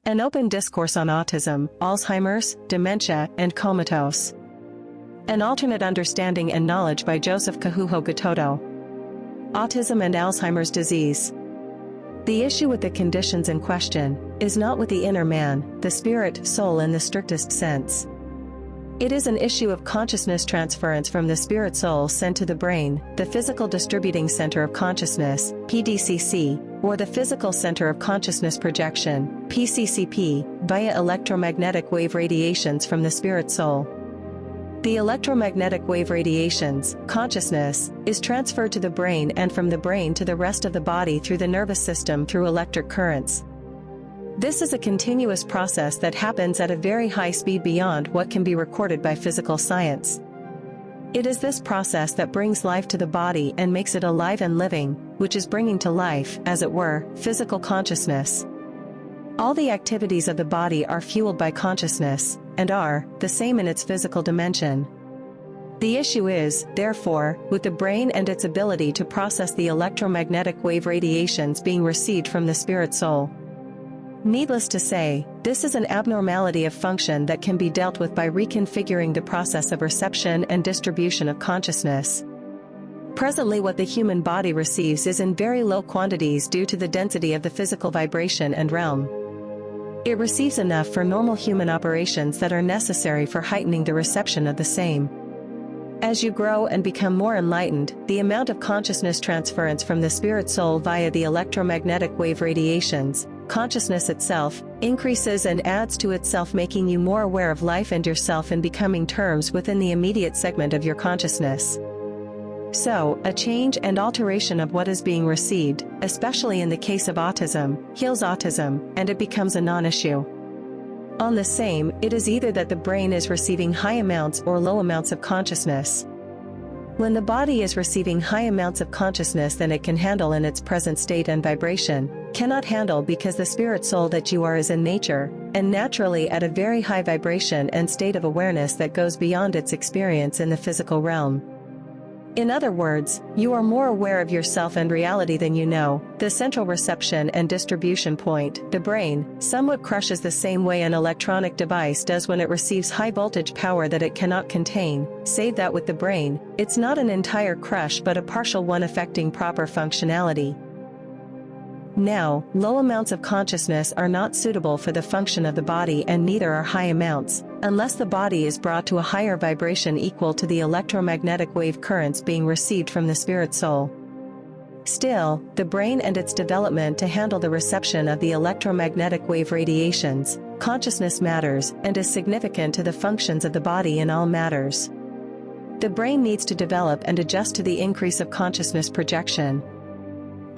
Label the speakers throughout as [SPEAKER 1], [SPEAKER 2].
[SPEAKER 1] An open discourse on autism, Alzheimer's, dementia, and comatose. An alternate understanding and knowledge by Joseph Kahuho. Autism and Alzheimer's disease. The issue with the conditions in question is not with the inner man, the spirit, soul in the strictest sense. It is an issue of consciousness transference from the spirit soul sent to the brain, the physical distributing center of consciousness, PDCC, or the physical center of consciousness projection, PCCP, via electromagnetic wave radiations from the spirit soul. The electromagnetic wave radiations, consciousness, is transferred to the brain and from the brain to the rest of the body through the nervous system through electric currents. This is a continuous process that happens at a very high speed beyond what can be recorded by physical science. It is this process that brings life to the body and makes it alive and living, which is bringing to life, as it were, physical consciousness. All the activities of the body are fueled by consciousness, and are the same in its physical dimension. The issue is, therefore, with the brain and its ability to process the electromagnetic wave radiations being received from the spirit soul. Needless to say, this is an abnormality of function that can be dealt with by reconfiguring the process of reception and distribution of consciousness. Presently, what the human body receives is in very low quantities due to the density of the physical vibration and realm. It receives enough for normal human operations that are necessary for heightening the reception of the same. As you grow and become more enlightened, the amount of consciousness transference from the spirit soul via the electromagnetic wave radiations, consciousness itself, increases and adds to itself, making you more aware of life and yourself and becoming terms within the immediate segment of your consciousness. So, a change and alteration of what is being received, especially in the case of autism, heals autism, and it becomes a non-issue. On the same, it is either that the brain is receiving high amounts or low amounts of consciousness. When the body is receiving high amounts of consciousness than it can handle in its present state and vibration, cannot handle because the spirit soul that you are is in nature, and naturally at a very high vibration and state of awareness that goes beyond its experience in the physical realm. In other words, you are more aware of yourself and reality than you know. The central reception and distribution point, the brain, somewhat crushes the same way an electronic device does when it receives high voltage power that it cannot contain, save that with the brain, it's not an entire crush but a partial one affecting proper functionality. Now, low amounts of consciousness are not suitable for the function of the body, and neither are high amounts, unless the body is brought to a higher vibration equal to the electromagnetic wave currents being received from the spirit soul. Still, the brain and its development to handle the reception of the electromagnetic wave radiations, consciousness matters, and is significant to the functions of the body in all matters. The brain needs to develop and adjust to the increase of consciousness projection.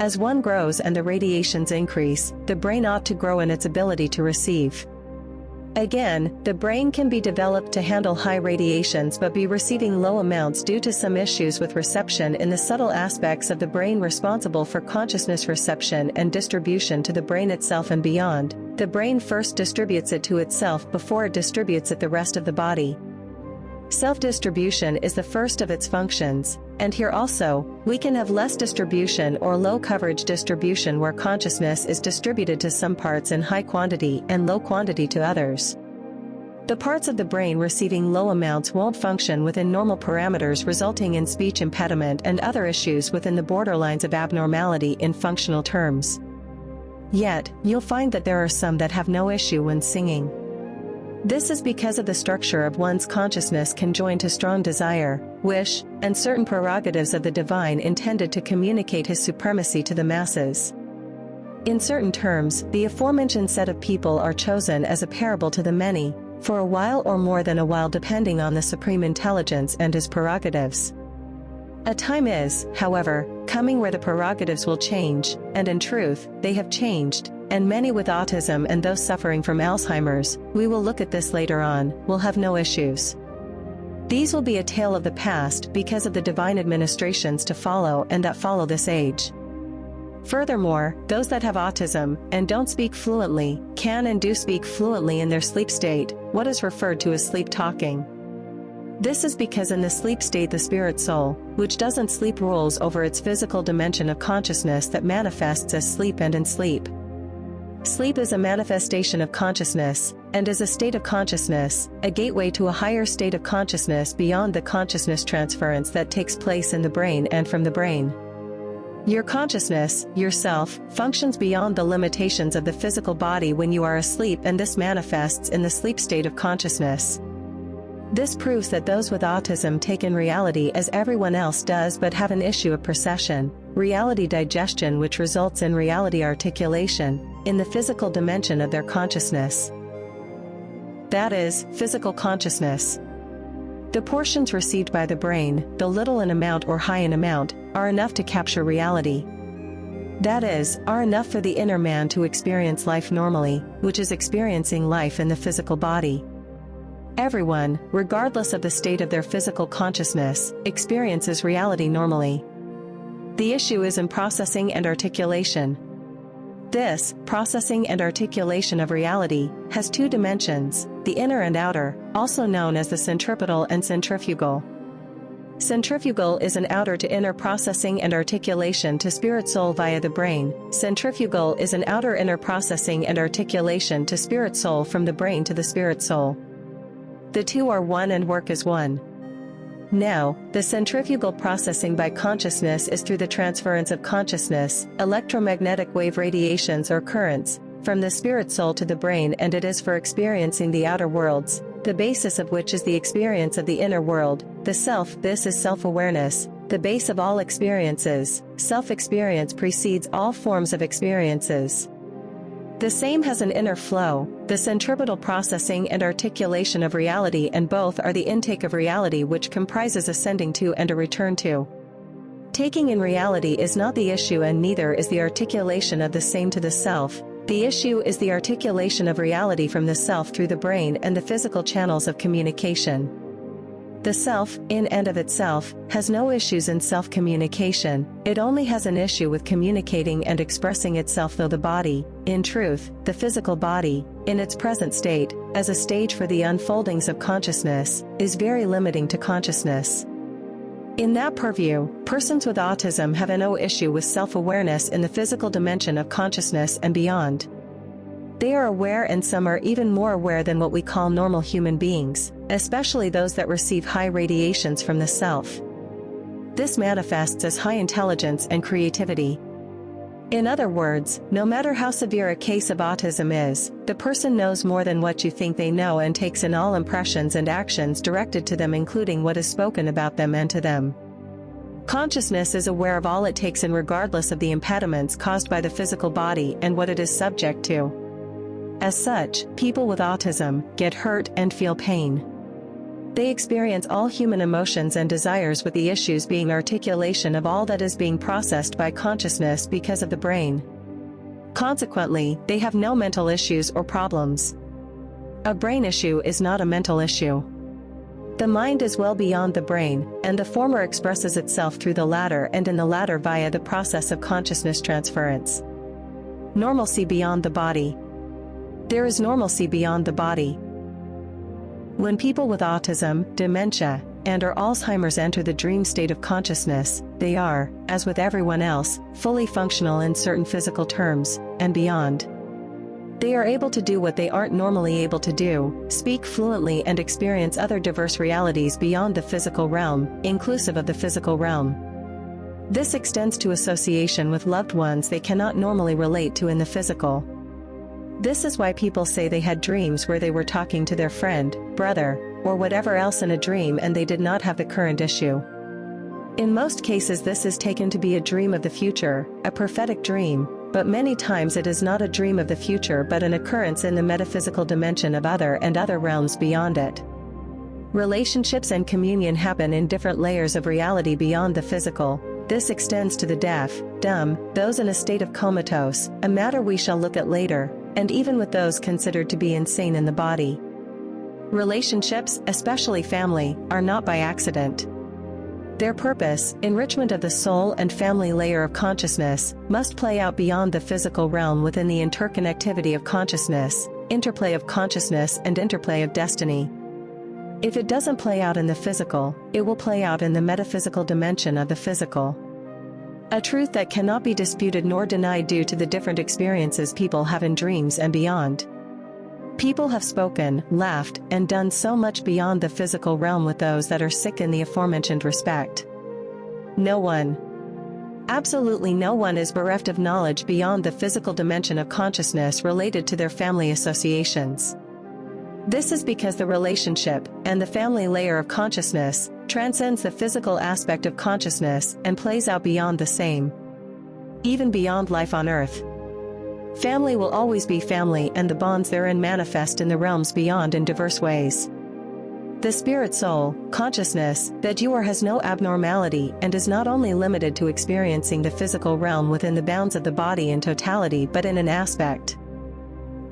[SPEAKER 1] As one grows and the radiations increase, the brain ought to grow in its ability to receive. Again, the brain can be developed to handle high radiations but be receiving low amounts due to some issues with reception in the subtle aspects of the brain responsible for consciousness reception and distribution to the brain itself and beyond. The brain first distributes it to itself before it distributes it the rest of the body. Self-distribution is the first of its functions, and here also, we can have less distribution or low coverage distribution where consciousness is distributed to some parts in high quantity and low quantity to others. The parts of the brain receiving low amounts won't function within normal parameters, resulting in speech impediment and other issues within the borderlines of abnormality in functional terms. Yet, you'll find that there are some that have no issue when singing. This is because of the structure of one's consciousness conjoined to strong desire, wish, and certain prerogatives of the divine intended to communicate his supremacy to the masses. In certain terms, the aforementioned set of people are chosen as a parable to the many, for a while or more than a while depending on the supreme intelligence and his prerogatives. A time is, however, coming where the prerogatives will change, and in truth, they have changed. And many with autism and those suffering from Alzheimer's, we will look at this later on, will have no issues. These will be a tale of the past because of the divine administrations to follow and that follow this age. Furthermore, those that have autism, and don't speak fluently, can and do speak fluently in their sleep state, what is referred to as sleep talking. This is because in the sleep state the spirit soul, which doesn't sleep, rules over its physical dimension of consciousness that manifests as sleep and in sleep. Sleep is a manifestation of consciousness, and is a state of consciousness, a gateway to a higher state of consciousness beyond the consciousness transference that takes place in the brain and from the brain. Your consciousness, yourself, functions beyond the limitations of the physical body when you are asleep, and this manifests in the sleep state of consciousness. This proves that those with autism take in reality as everyone else does, but have an issue of perception, reality digestion, which results in reality articulation, in the physical dimension of their consciousness. That is, physical consciousness. The portions received by the brain, though little in amount or high in amount, are enough to capture reality. That is, are enough for the inner man to experience life normally, which is experiencing life in the physical body. Everyone, regardless of the state of their physical consciousness, experiences reality normally. The issue is in processing and articulation. This, processing and articulation of reality, has two dimensions, the inner and outer, also known as the centripetal and centrifugal. Centrifugal is an outer to inner processing and articulation to spirit soul via the brain. Centrifugal is an outer inner processing and articulation to spirit soul from the brain to the spirit soul. The two are one and work as one. Now, the centrifugal processing by consciousness is through the transference of consciousness, electromagnetic wave radiations or currents, from the spirit soul to the brain, and it is for experiencing the outer worlds, the basis of which is the experience of the inner world, the self. This is self-awareness, the base of all experiences. Self-experience precedes all forms of experiences. The same has an inner flow, the centripetal processing and articulation of reality, and both are the intake of reality, which comprises ascending to and a return to. Taking in reality is not the issue, and neither is the articulation of the same to the self. The issue is the articulation of reality from the self through the brain and the physical channels of communication. The self, in and of itself, has no issues in self-communication, it only has an issue with communicating and expressing itself, though the body, in truth, the physical body, in its present state, as a stage for the unfoldings of consciousness, is very limiting to consciousness. In that purview, persons with autism have no issue with self-awareness in the physical dimension of consciousness and beyond. They are aware, and some are even more aware than what we call normal human beings, especially those that receive high radiations from the self. This manifests as high intelligence and creativity. In other words, no matter how severe a case of autism is, the person knows more than what you think they know and takes in all impressions and actions directed to them, including what is spoken about them and to them. Consciousness is aware of all it takes in, regardless of the impediments caused by the physical body and what it is subject to. As such, people with autism get hurt and feel pain. They experience all human emotions and desires, with the issues being articulation of all that is being processed by consciousness because of the brain. Consequently, they have no mental issues or problems. A brain issue is not a mental issue. The mind is well beyond the brain, and the former expresses itself through the latter, and in the latter via the process of consciousness transference. Normalcy beyond the body. There is normalcy beyond the body. When people with autism, dementia, and/or Alzheimer's enter the dream state of consciousness, they are, as with everyone else, fully functional in certain physical terms, and beyond. They are able to do what they aren't normally able to do, speak fluently, and experience other diverse realities beyond the physical realm, inclusive of the physical realm. This extends to association with loved ones they cannot normally relate to in the physical. This is why people say they had dreams where they were talking to their friend, brother, or whatever else in a dream, and they did not have the current issue. In most cases this is taken to be a dream of the future, a prophetic dream, but many times it is not a dream of the future but an occurrence in the metaphysical dimension of other realms beyond it. Relationships and communion happen in different layers of reality beyond the physical. This extends to the deaf, dumb, those in a state of comatose, a matter we shall look at later, and even with those considered to be insane in the body. Relationships, especially family, are not by accident. Their purpose, enrichment of the soul and family layer of consciousness, must play out beyond the physical realm within the interconnectivity of consciousness, interplay of consciousness and interplay of destiny. If it doesn't play out in the physical, it will play out in the metaphysical dimension of the physical. A truth that cannot be disputed nor denied due to the different experiences people have in dreams and beyond. People have spoken, laughed, and done so much beyond the physical realm with those that are sick in the aforementioned respect. No one, absolutely no one, is bereft of knowledge beyond the physical dimension of consciousness related to their family associations. This is because the relationship and the family layer of consciousness transcends the physical aspect of consciousness and plays out beyond the same, even beyond life on Earth. Family will always be family, and the bonds therein manifest in the realms beyond in diverse ways. The spirit soul, consciousness, that you are has no abnormality and is not only limited to experiencing the physical realm within the bounds of the body in totality but in an aspect.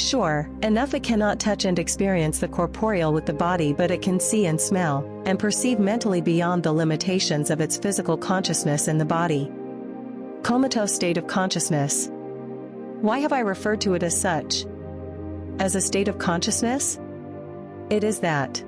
[SPEAKER 1] Sure, enough it cannot touch and experience the corporeal with the body, but it can see and smell, and perceive mentally beyond the limitations of its physical consciousness in the body. Comatose state of consciousness. Why have I referred to it as such? As a state of consciousness? It is that.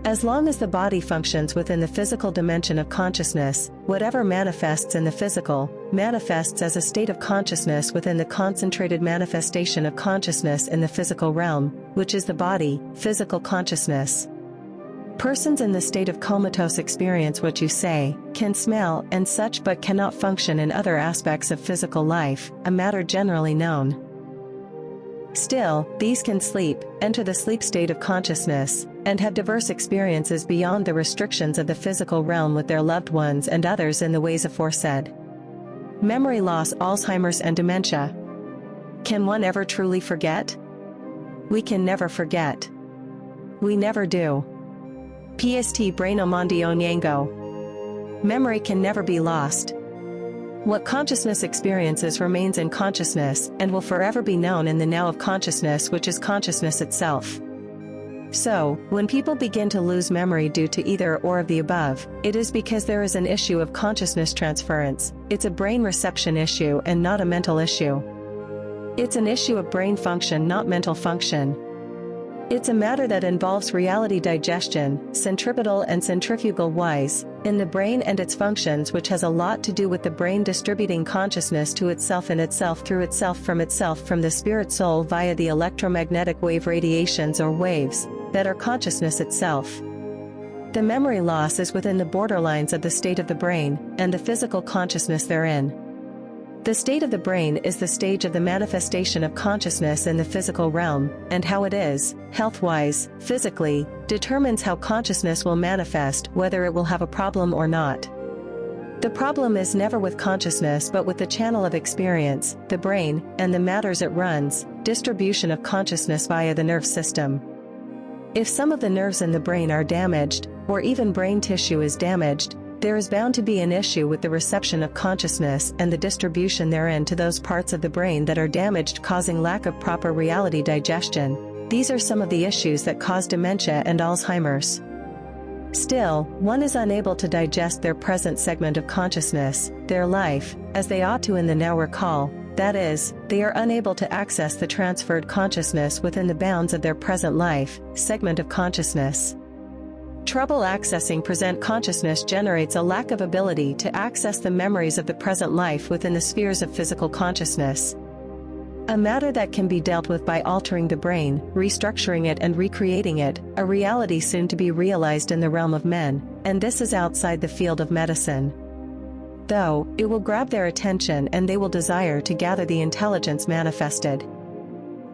[SPEAKER 1] As long as the body functions within the physical dimension of consciousness, whatever manifests in the physical, manifests as a state of consciousness within the concentrated manifestation of consciousness in the physical realm, which is the body, physical consciousness. Persons in the state of comatose experience what you say, can smell and such, but cannot function in other aspects of physical life, a matter generally known. Still, these can sleep, enter the sleep state of consciousness, and have diverse experiences beyond the restrictions of the physical realm with their loved ones and others in the ways aforesaid. Memory loss, Alzheimer's and dementia. Can one ever truly forget? We can never forget. We never do. PST Braino Mondio Nyango. Memory can never be lost. What consciousness experiences remains in consciousness and will forever be known in the now of consciousness, which is consciousness itself. So, when people begin to lose memory due to either or of the above, it is because there is an issue of consciousness transference. It's a brain reception issue and not a mental issue. It's an issue of brain function, not mental function. It's a matter that involves reality digestion, centripetal and centrifugal wise, in the brain and its functions, which has a lot to do with the brain distributing consciousness to itself, in itself, through itself, from the spirit soul via the electromagnetic wave radiations or waves, that are consciousness itself. The memory loss is within the borderlines of the state of the brain, and the physical consciousness therein. The state of the brain is the stage of the manifestation of consciousness in the physical realm, and how it is, health-wise, physically, determines how consciousness will manifest, whether it will have a problem or not. The problem is never with consciousness but with the channel of experience, the brain, and the matters it runs, distribution of consciousness via the nerve system. If some of the nerves in the brain are damaged, or even brain tissue is damaged, there is bound to be an issue with the reception of consciousness and the distribution therein to those parts of the brain that are damaged, causing lack of proper reality digestion. These are some of the issues that cause dementia and Alzheimer's. Still, one is unable to digest their present segment of consciousness, their life, as they ought to in the now recall, that is, they are unable to access the transferred consciousness within the bounds of their present life, segment of consciousness. Trouble accessing present consciousness generates a lack of ability to access the memories of the present life within the spheres of physical consciousness. A matter that can be dealt with by altering the brain, restructuring it and recreating it, a reality soon to be realized in the realm of men, and this is outside the field of medicine. Though, it will grab their attention and they will desire to gather the intelligence manifested.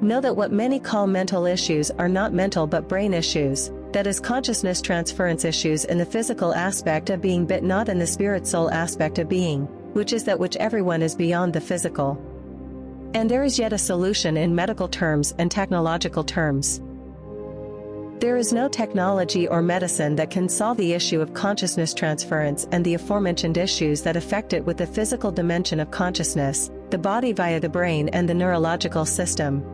[SPEAKER 1] Know that what many call mental issues are not mental but brain issues. That is consciousness transference issues in the physical aspect of being, but not in the spirit soul aspect of being, which is that which everyone is beyond the physical. And there is yet a solution in medical terms and technological terms. There is no technology or medicine that can solve the issue of consciousness transference and the aforementioned issues that affect it with the physical dimension of consciousness, the body via the brain and the neurological system.